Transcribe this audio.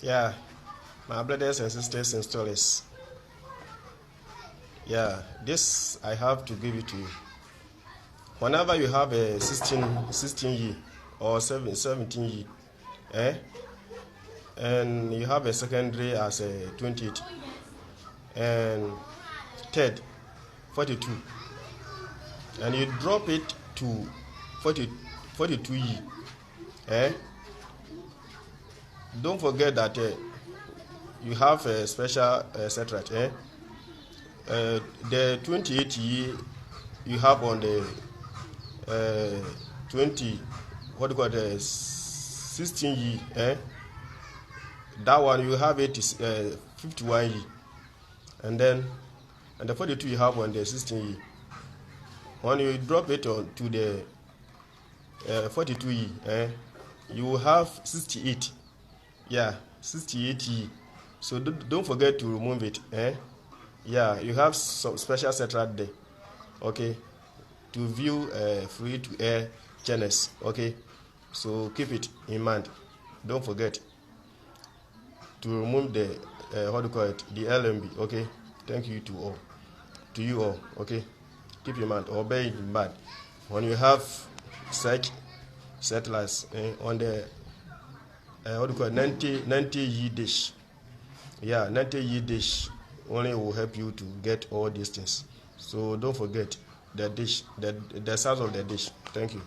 Yeah, my brothers and sisters installers. Yeah, this I have to give it to you. Whenever you have a 16 year or 17 year, and you have a secondary as a 28, and third 42, and you drop it to 40, 42 year, don't forget that you have a special set right. The 28 year you have on the 20, what do you call the 16 year, that one you have it is 51 year, and then and the 42 you have on the 16 year. When you drop it on to the 42 year, you will have 68. Yeah, 68 year. So don't forget to remove it. Yeah, you have some special set right there. Okay, to view free to air channels. Okay, so keep it in mind. Don't forget to remove the what do you call it, the LMB. Okay, thank you to you all. Okay, keep in mind or bear in mind when you have such settlers on the what do you call it, 90 year dish. Yeah, 90 year dish only will help you to get all these things. So don't forget the dish, the size of the dish. Thank you.